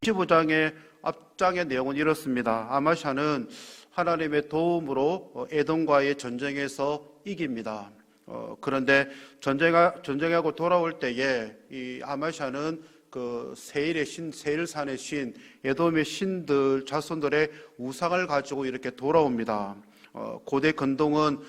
15장의 앞장의 내용은 이렇습니다. 아마샤는 하나님의 도움으로 에돔과의 전쟁에서 이깁니다. 그런데 전쟁하고 돌아올 때에 이 아마샤는 그 세일산의 신, 에돔의 신들, 자손들의 우상을 가지고 이렇게 돌아옵니다. 고대 근동은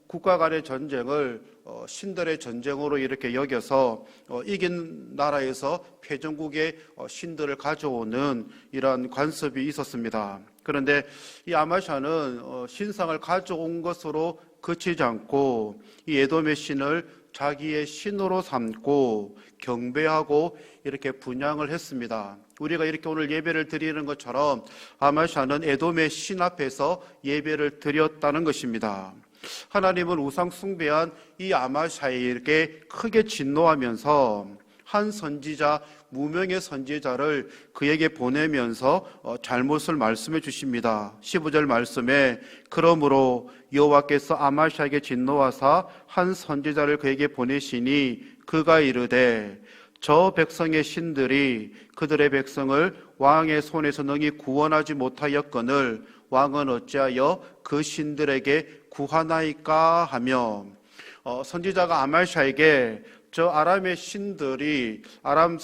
국가 간의 전쟁을 신들의 전쟁으로 이렇게 여겨서 이긴 나라에서 패전국의 신들을 가져오는 이러한 관습이 있었습니다. 그런데 이 아마샤는 신상을 가져온 것으로 그치지 않고 이 에돔의 신을 자기의 신으로 삼고 경배하고 이렇게 분향을 했습니다. 우리가 이렇게 오늘 예배를 드리는 것처럼 아마샤는 에돔의 신 앞에서 예배를 드렸다는 것입니다. 하나님은 우상 숭배한 이 아마샤에게 크게 진노하면서 한 선지자, 무명의 선지자를 그에게 보내면서 잘못을 말씀해 주십니다. 15절 말씀에 그러므로 여호와께서 아마샤에게 진노하사 한 선지자를 그에게 보내시니 그가 이르되 저 백성의 신들이 그들의 백성을 왕의 손에서 능히 구원하지 못하였거늘 왕은 어찌하여 그 신들에게 구하나이까 하며 선지자가 아마샤에게 저 아람의 신들이 아람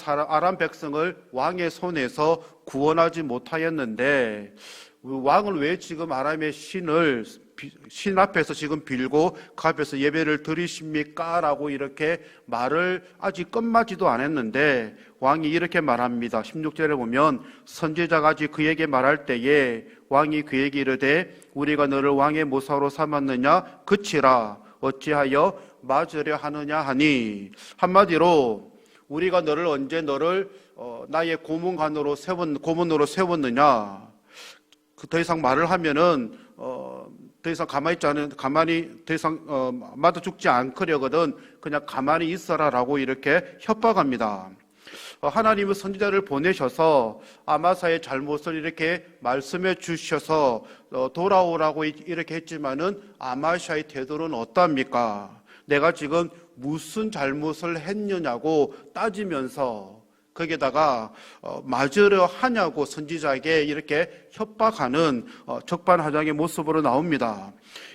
백성을 왕의 손에서 구원하지 못하였는데 왕을 왜 지금 아람의 신 앞에서 지금 빌고 그 앞에서 예배를 드리십니까? 라고 이렇게 말을 아직 끝마지도 않았는데 왕이 이렇게 말합니다. 16절에 보면 선지자가 아직 그에게 말할 때에 왕이 그에게 이르되 우리가 너를 왕의 모사로 삼았느냐? 그치라 어찌하여 맞으려 하느냐 하니, 한마디로 우리가 언제 너를 나의 고문으로 세웠느냐. 더 이상 말을 하면은 더 이상 더 이상 마도 죽지 않으려거든 그냥 가만히 있어라라고 이렇게 협박합니다. 하나님은 선지자를 보내셔서 아마사의 잘못을 이렇게 말씀해 주셔서 돌아오라고 이렇게 했지만은 아마샤의 태도는 어떠합니까? 내가 지금 무슨 잘못을 했느냐고 따지면서 거기에다가 맞으려 하냐고 선지자에게 이렇게 협박하는 적반하장의 모습으로 나옵니다.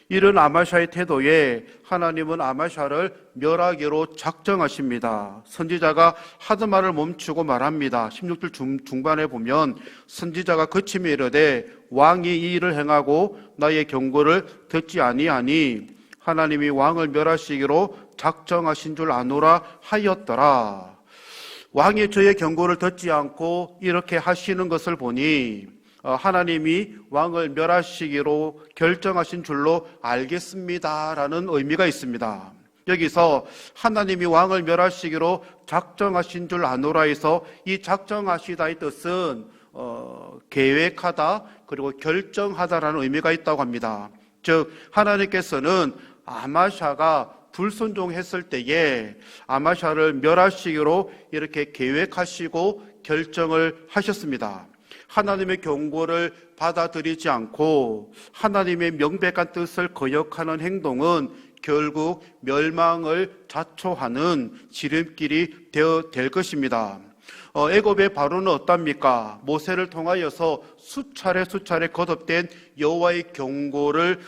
이런 아마샤의 태도에 하나님은 아마샤를 멸하기로 작정하십니다. 선지자가 하던 말을 멈추고 말합니다. 16절 중반에 보면 선지자가 그치며 이르되 왕이 이 일을 행하고 나의 경고를 듣지 아니하니 하나님이 왕을 멸하시기로 작정하신 줄 아노라 하였더라. 왕이 저의 경고를 듣지 않고 이렇게 하시는 것을 보니 하나님이 왕을 멸하시기로 결정하신 줄로 알겠습니다라는 의미가 있습니다. 여기서 하나님이 왕을 멸하시기로 작정하신 줄 아노라에서 이 작정하시다의 뜻은 계획하다 그리고 결정하다라는 의미가 있다고 합니다. 즉 하나님께서는 아마샤가 불순종했을 때에 아마샤를 멸하시기로 이렇게 계획하시고 결정을 하셨습니다. 하나님의 경고를 받아들이지 않고 하나님의 명백한 뜻을 거역하는 행동은 결국 멸망을 자초하는 지름길이 될 것입니다. 애굽의 바로는 어떻습니까? 모세를 통하여서 수차례 거듭된 여호와의 경고를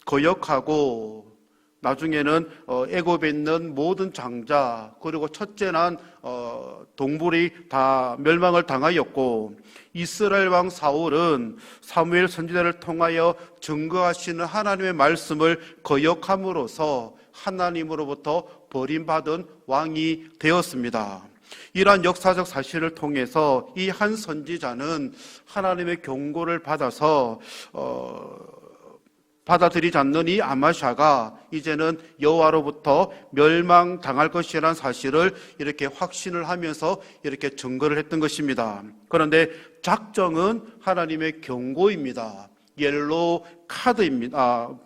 거역하고 나중에는 애굽에 있는 모든 장자 그리고 첫째 난 동물이 다 멸망을 당하였고, 이스라엘 왕 사울은 사무엘 선지자를 통하여 증거하시는 하나님의 말씀을 거역함으로써 하나님으로부터 버림받은 왕이 되었습니다. 이러한 역사적 사실을 통해서 이 한 선지자는 하나님의 경고를 받아서 받아들이지 않는 이 아마샤가 이제는 여호와로부터 멸망당할 것이라는 사실을 이렇게 확신을 하면서 이렇게 증거를 했던 것입니다. 그런데 작정은 하나님의 경고입니다. 옐로우 카드입니다.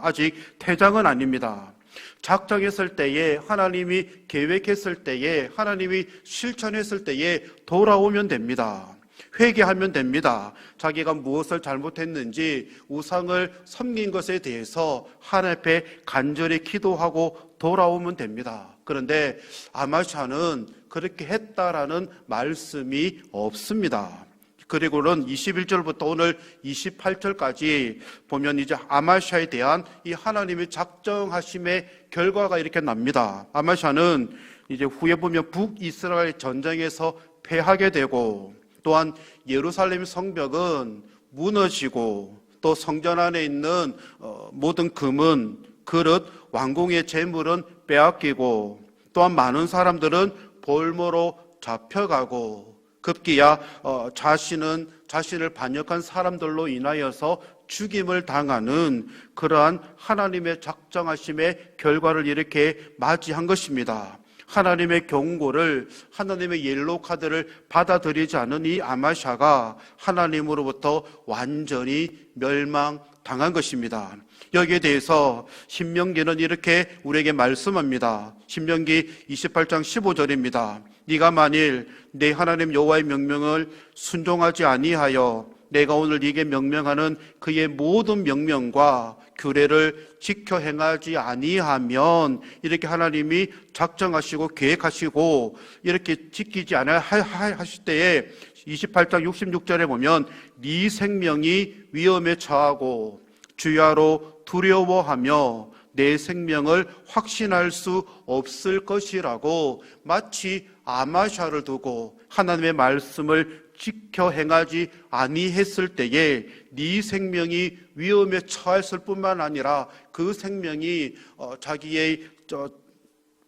아직 퇴장은 아닙니다. 작정했을 때에, 하나님이 계획했을 때에, 하나님이 실천했을 때에 돌아오면 됩니다. 회개하면 됩니다. 자기가 무엇을 잘못했는지 우상을 섬긴 것에 대해서 하나님 앞에 간절히 기도하고 돌아오면 됩니다. 그런데 아마샤는 그렇게 했다라는 말씀이 없습니다. 그리고는 21절부터 오늘 28절까지 보면 이제 아마샤에 대한 이 하나님의 작정하심의 결과가 이렇게 납니다. 아마샤는 이제 후에 보면 북이스라엘 전쟁에서 패하게 되고, 또한 예루살렘 성벽은 무너지고, 또 성전 안에 있는 모든 금은, 그릇, 왕궁의 재물은 빼앗기고, 또한 많은 사람들은 볼모로 잡혀가고, 급기야 자신을 반역한 사람들로 인하여서 죽임을 당하는 그러한 하나님의 작정하심의 결과를 이렇게 맞이한 것입니다. 하나님의 경고를, 하나님의 옐로우 카드를 받아들이지 않은 이 아마샤가 하나님으로부터 완전히 멸망당한 것입니다. 여기에 대해서 신명기는 이렇게 우리에게 말씀합니다. 신명기 28장 15절입니다. 네가 만일 내 하나님 여호와의 명령을 순종하지 아니하여 내가 오늘 네게 명령하는 그의 모든 명령과 규례를 지켜 행하지 아니하면, 이렇게 하나님이 작정하시고 계획하시고 이렇게 지키지 않아야 하실 때에 28장 66절에 보면 네 생명이 위험에 처하고 주야로 두려워하며 내 생명을 확신할 수 없을 것이라고, 마치 아마샤를 두고 하나님의 말씀을 지켜 행하지 아니했을 때에 네 생명이 위험에 처했을 뿐만 아니라 그 생명이 자기의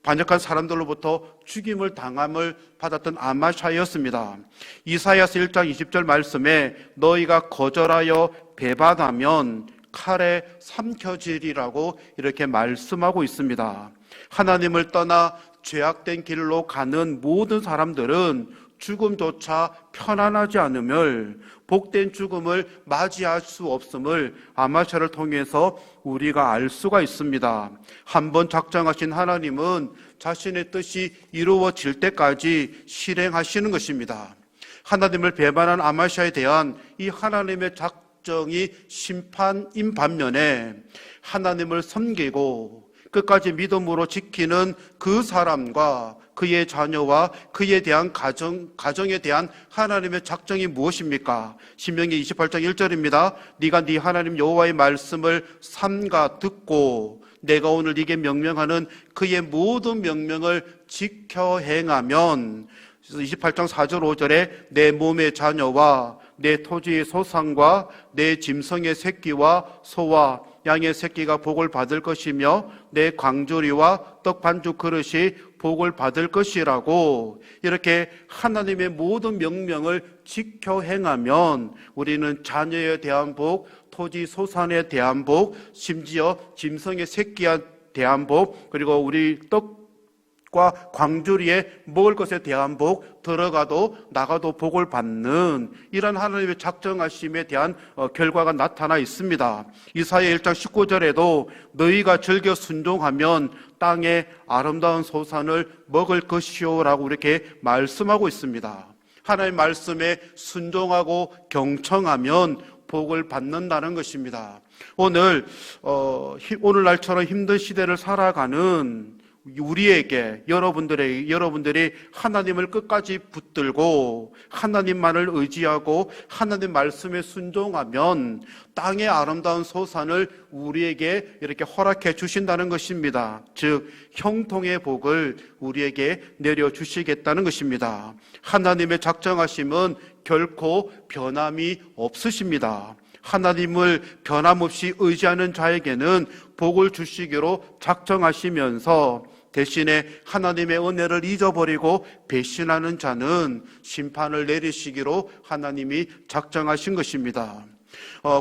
반역한 사람들로부터 죽임을 당함을 받았던 아마샤였습니다. 이사야서 1장 20절 말씀에 너희가 거절하여 배반하면 칼에 삼켜지리라고 이렇게 말씀하고 있습니다. 하나님을 떠나 죄악된 길로 가는 모든 사람들은 죽음조차 편안하지 않음을, 복된 죽음을 맞이할 수 없음을 아마샤를 통해서 우리가 알 수가 있습니다. 한번 작정하신 하나님은 자신의 뜻이 이루어질 때까지 실행하시는 것입니다. 하나님을 배반한 아마샤에 대한 이 하나님의 작정이 심판인 반면에 하나님을 섬기고 끝까지 믿음으로 지키는 그 사람과 그의 자녀와 그에 대한 가정에 대한 하나님의 작정이 무엇입니까? 신명기 28장 1절입니다. 네가 네 하나님 여호와의 말씀을 삼가 듣고 내가 오늘 네게 명령하는 그의 모든 명령을 지켜 행하면, 28장 4절 5절에 내 몸의 자녀와 내 토지의 소산과 내 짐승의 새끼와 소와 양의 새끼가 복을 받을 것이며 내 광주리와 떡 반죽 그릇이 복을 받을 것이라고, 이렇게 하나님의 모든 명령을 지켜 행하면 우리는 자녀에 대한 복, 토지 소산에 대한 복, 심지어 짐승의 새끼에 대한 복, 그리고 우리 떡과 광주리에 먹을 것에 대한 복, 들어가도 나가도 복을 받는 이런 하나님의 작정하심에 대한 결과가 나타나 있습니다. 이사야 1장 19절에도 너희가 즐겨 순종하면 땅의 아름다운 소산을 먹을 것이오라고 이렇게 말씀하고 있습니다. 하나님의 말씀에 순종하고 경청하면 복을 받는다는 것입니다. 오늘날처럼 힘든 시대를 살아가는 우리에게, 여러분들이 하나님을 끝까지 붙들고 하나님만을 의지하고 하나님 말씀에 순종하면 땅의 아름다운 소산을 우리에게 이렇게 허락해 주신다는 것입니다. 즉 형통의 복을 우리에게 내려주시겠다는 것입니다. 하나님의 작정하심은 결코 변함이 없으십니다. 하나님을 변함없이 의지하는 자에게는 복을 주시기로 작정하시면서 대신에 하나님의 은혜를 잊어버리고 배신하는 자는 심판을 내리시기로 하나님이 작정하신 것입니다.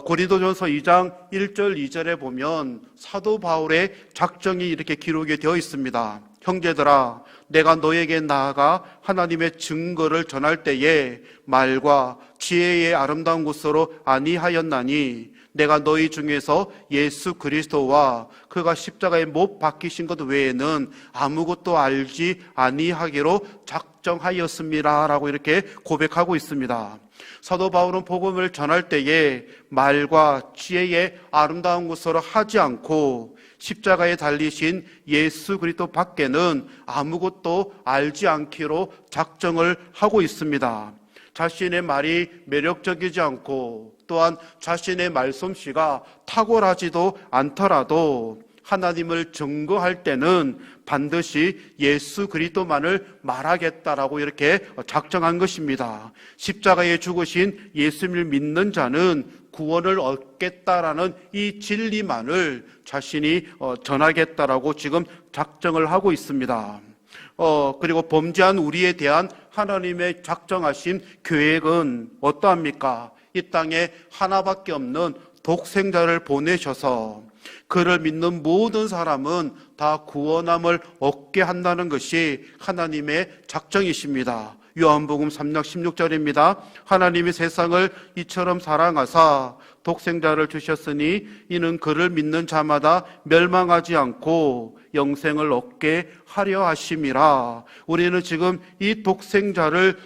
고린도전서 2장 1절 2절에 보면 사도 바울의 작정이 이렇게 기록이 되어 있습니다. 형제들아, 내가 너에게 나아가 하나님의 증거를 전할 때에 말과 지혜의 아름다운 곳으로 아니하였나니 내가 너희 중에서 예수 그리스도와 그가 십자가에 못 박히신 것 외에는 아무것도 알지 아니하기로 작정하였습니다 라고 이렇게 고백하고 있습니다. 사도 바울은 복음을 전할 때에 말과 지혜의 아름다운 곳으로 하지 않고 십자가에 달리신 예수 그리스도 밖에는 아무것도 알지 않기로 작정을 하고 있습니다. 자신의 말이 매력적이지 않고 또한 자신의 말솜씨가 탁월하지도 않더라도 하나님을 증거할 때는 반드시 예수 그리스도만을 말하겠다라고 이렇게 작정한 것입니다. 십자가에 죽으신 예수님을 믿는 자는 구원을 얻겠다라는 이 진리만을 자신이 전하겠다라고 지금 작정을 하고 있습니다. 그리고 범죄한 우리에 대한 하나님의 작정하신 계획은 어떠합니까? 이 땅에 하나밖에 없는 독생자를 보내셔서 그를 믿는 모든 사람은 다 구원함을 얻게 한다는 것이 하나님의 작정이십니다. 요한복음 3장 16절입니다. 하나님이 세상을 이처럼 사랑하사 독생자를 주셨으니 이는 그를 믿는 자마다 멸망하지 않고 영생을 얻게 하려 하심이라. 우리는 지금 이 독생자를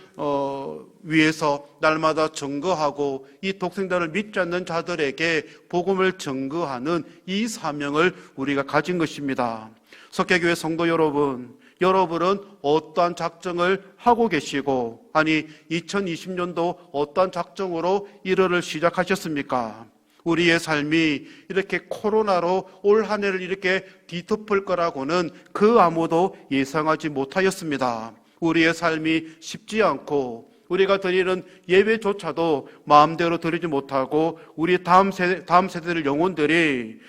위해서 날마다 증거하고 이 독생자를 믿지 않는 자들에게 복음을 증거하는 이 사명을 우리가 가진 것입니다. 석회교회 성도 여러분, 여러분은 어떠한 작정을 하고 계시고, 아니 2020년도 어떠한 작정으로 일을 시작하셨습니까? 우리의 삶이 이렇게 코로나로 올 한 해를 이렇게 뒤덮을 거라고는 그 아무도 예상하지 못하였습니다. 우리의 삶이 쉽지 않고 우리가 드리는 예배조차도 마음대로 드리지 못하고 우리 다음 세대들 영혼들이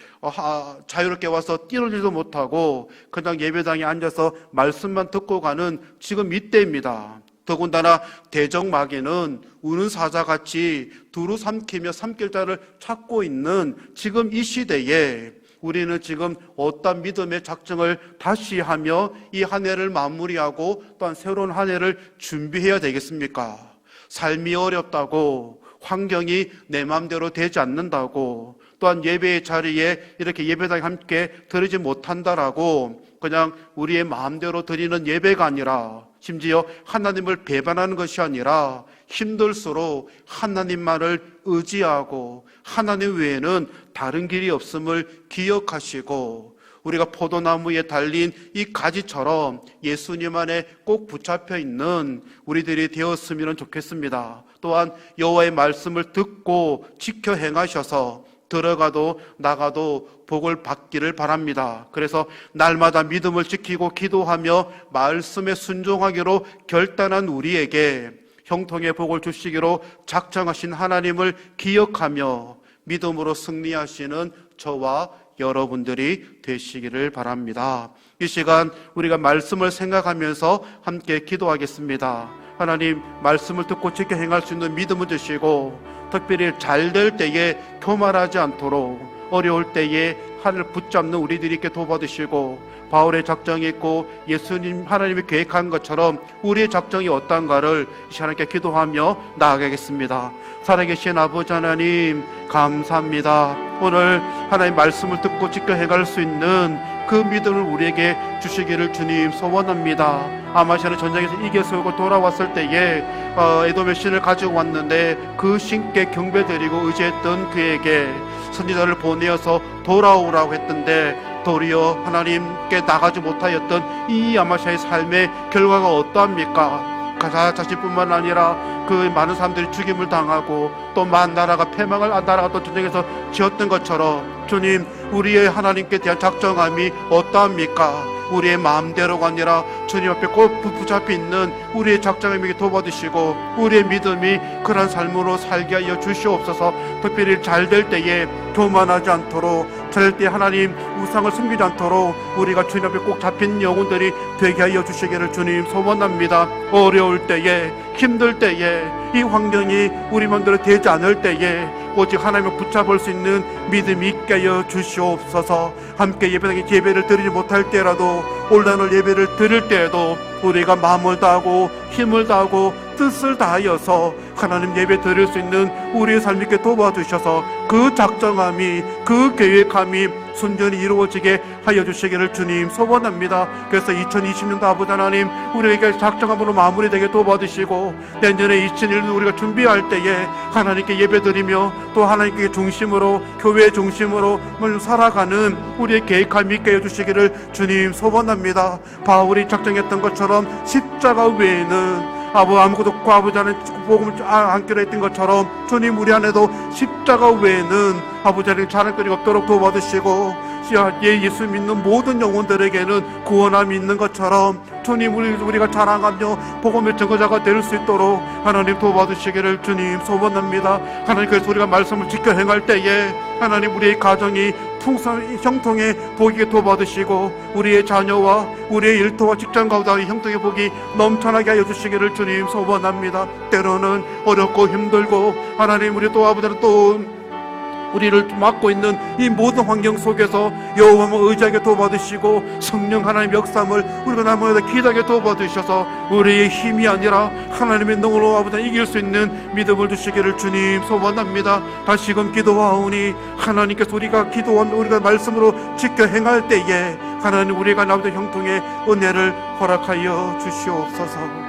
자유롭게 와서 뛰놀지도 못하고 그냥 예배당에 앉아서 말씀만 듣고 가는 지금 이때입니다. 더군다나 대적마귀는 우는 사자같이 두루 삼키며 삼킬 자를 찾고 있는 지금 이 시대에 우리는 지금 어떤 믿음의 작정을 다시 하며 이 한 해를 마무리하고 또한 새로운 한 해를 준비해야 되겠습니까? 삶이 어렵다고, 환경이 내 마음대로 되지 않는다고, 또한 예배의 자리에 이렇게 예배당에 함께 드리지 못한다라고 그냥 우리의 마음대로 드리는 예배가 아니라 심지어 하나님을 배반하는 것이 아니라 힘들수록 하나님만을 의지하고 하나님 외에는 다른 길이 없음을 기억하시고 우리가 포도나무에 달린 이 가지처럼 예수님 안에 꼭 붙잡혀 있는 우리들이 되었으면 좋겠습니다. 또한 여호와의 말씀을 듣고 지켜 행하셔서 들어가도 나가도 복을 받기를 바랍니다. 그래서 날마다 믿음을 지키고 기도하며 말씀에 순종하기로 결단한 우리에게 형통의 복을 주시기로 작정하신 하나님을 기억하며 믿음으로 승리하시는 저와 여러분들이 되시기를 바랍니다. 이 시간 우리가 말씀을 생각하면서 함께 기도하겠습니다. 하나님, 말씀을 듣고 지켜 행할 수 있는 믿음을 주시고 특별히 잘 될 때에 교만하지 않도록 어려울 때에 하늘을 붙잡는 우리들이 있게 도와주시고 바울의 작정이 있고 예수님 하나님이 계획한 것처럼 우리의 작정이 어떤가를 이 시간에 기도하며 나아가겠습니다. 살아계신 아버지 하나님 감사합니다. 오늘 하나님 말씀을 듣고 지켜 행할 수 있는 그 믿음을 우리에게 주시기를 주님 소원합니다. 아마시아는 전쟁에서 이겨서고 돌아왔을 때에 에돔의 신을 가지고 왔는데 그 신께 경배드리고 의지했던 그에게 선지자를 보내어서 돌아오라고 했던데 도리어 하나님께 나가지 못하였던 이 아마시아의 삶의 결과가 어떠합니까? 가자 자신뿐만 아니라 그 많은 사람들이 죽임을 당하고 또 나라가 패망을 나라가 또 전쟁에서 지었던 것처럼 주님, 우리의 하나님께 대한 작정함이 어떠합니까? 우리의 마음대로가 아니라 주님 앞에 꼭 붙잡혀 있는 우리의 작정함에게 도와주시고 우리의 믿음이 그런 삶으로 살게 하여 주시옵소서. 특별히 잘 될 때에 교만하지 않도록, 잘 될 때 하나님 우상을 숨기지 않도록 우리가 주님 앞에 꼭 잡힌 영혼들이 되게 하여 주시기를 주님 소원합니다. 어려울 때에, 힘들 때에, 이 환경이 우리 마음대로 되지 않을 때에 오직 하나님을 붙잡을 수 있는 믿음이 있게 하여 주시옵소서. 함께 예배를 드리지 못할 때라도 온라인을 예배를 드릴 때에도 우리가 마음을 다하고 힘을 다하고 뜻을 다하여서 하나님 예배 드릴 수 있는 우리의 삶 있게 도와주셔서 그 작정함이, 그 계획함이 순전히 이루어지게 하여 주시기를 주님 소원합니다. 그래서 2020년도 아버지 하나님, 우리에게 작정함으로 마무리되게 도와주시고 내년에 2021년 우리가 준비할 때에 하나님께 예배드리며 또 하나님께 중심으로, 교회 중심으로 살아가는 우리의 계획함 있게 해주시기를 주님 소원합니다. 바울이 작정했던 것처럼 십자가 외에는 아무것도 아버지 안에 복음을 안기로 했던 것처럼 주님 우리 안에도 십자가 외에는 아버지 하나님 자랑거리 없도록 도와주시고 예수 믿는 모든 영혼들에게는 구원함이 있는 것처럼 주님 우리가 자랑하며 복음의 증거자가 될 수 있도록 하나님 도와주시기를 주님 소원합니다. 하나님, 그래서 우리가 말씀을 지켜 행할 때에 하나님 우리의 가정이 형통에 복이 도와주시고 우리의 자녀와 우리의 일터와 직장 가운데 형통의 복이 넘쳐나게 하여 주시기를 주님 소원합니다. 때로는 어렵고 힘들고 하나님 우리 또 아버지는 또 우리를 맡고 있는 이 모든 환경 속에서 여호와만 의지하게 도와주시고 성령 하나님 역사함을 우리가 나무에다 기다게 도와주셔서 우리의 힘이 아니라 하나님의 능으로 아버지 이길 수 있는 믿음을 주시기를 주님 소원합니다. 다시금 기도하오니 하나님께서 우리가 기도한 우리가 말씀으로 지켜 행할 때에 하나님 우리가 나오는 형통의 은혜를 허락하여 주시옵소서.